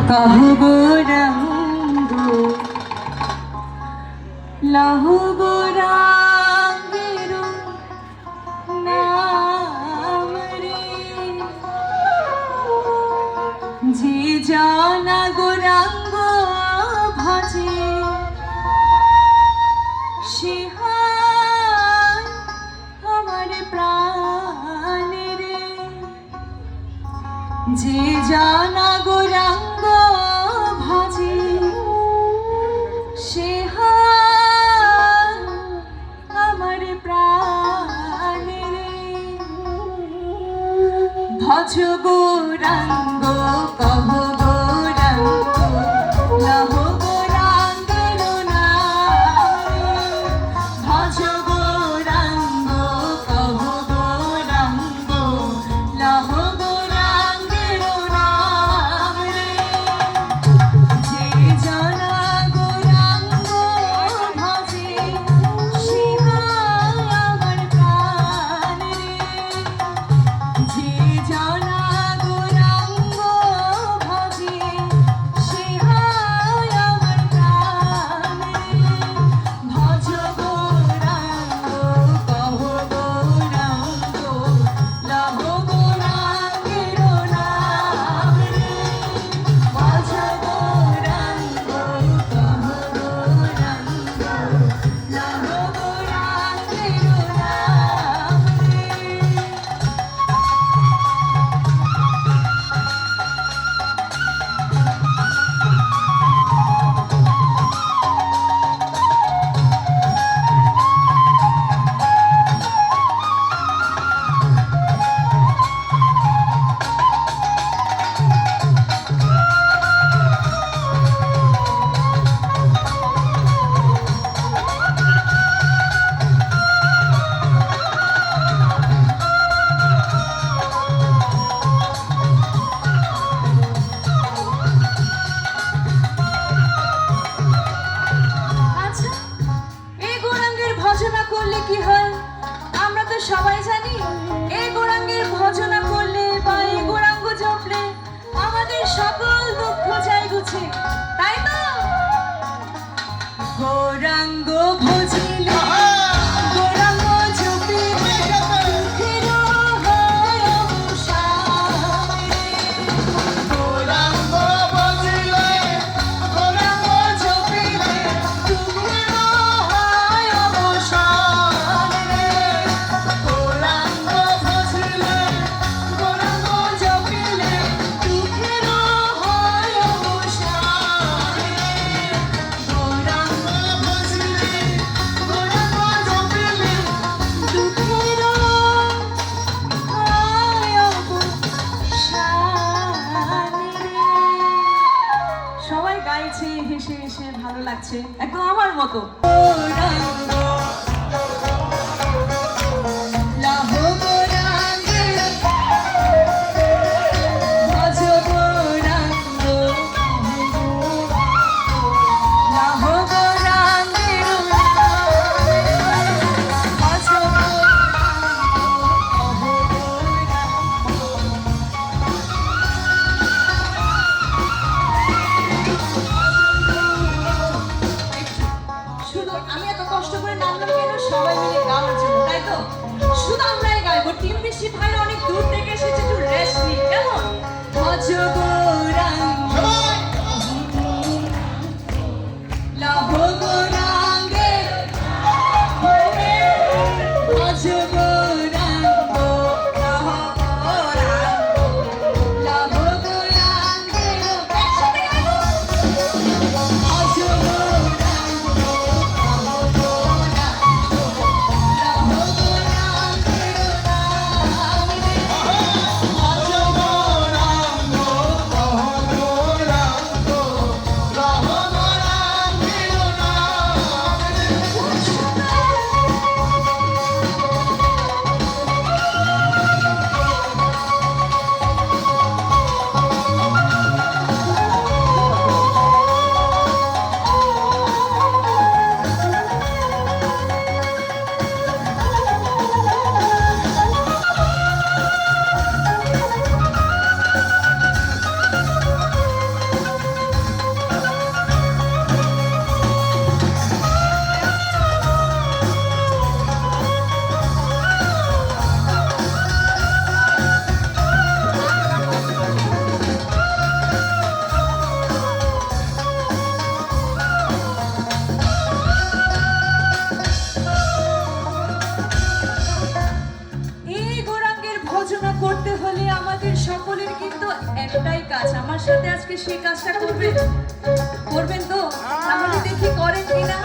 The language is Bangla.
कहु गौरांग लहु गौरांगेर नाम रे जे जाना गौरांग भजे सिहाय हमार प्राण रे जे जाना गौरांग भजे सिहाय हमार प्राण रे भज गौरांग कह गौरांग लह गौरांगेर नाम भज गौरांग कह गौरांग लह गौरांगेर नाम रे जे जना गौरांग भजे सिहाय আমার প্রাণ রে যে जना गौरांग भजे सिहाय আমার প্রাণ রে ভজ গৌরাঙ্গ কহ গৌরাঙ্গ লহ গৌরাঙ্গের নাম রে ভজ গৌরাঙ্গ কহ গৌরাঙ্গ লহ গৌরাঙ্গের নাম রে আচ্ছা এই গৌরাঙ্গের ভজনা করলে কি হয় আমরা তো সবাই জানি এই গৌরাঙ্গের ভজনা করলে বা এই গৌরাঙ্গ জপলে আমাদের সকল দুঃখ যায় গুছে তাই তো গৌরাঙ্গ ভজিলে গৌরাঙ্গ জপিলে দুঃখের হয় অবসান রে। গৌরাঙ্গ ভজিলে গৌরাঙ্গ জপিলে দুঃখের হয় অবসান রে। গৌরাঙ্গ ভজিলে গৌরাঙ্গ জপিলে দুঃখের হয় অবসান রে। গৌরাঙ্গ ভজিলে গৌরাঙ্গ জপিলে দুঃখের হয় অবসান রে। সবাই গাইছে হেসে হেসে ভালো লাগছে একদম আমার মতো গৌরাঙ্গ লহ গৌরাঙ্গের ভজ গৌরাঙ্গ লহ গৌরাঙ্গের ভজ শুধু আমি এত কষ্ট করে আমার সাথে আজকে সেই কাজটা করবেন? করবেন তো? তাহলে দেখি করেন কিনা।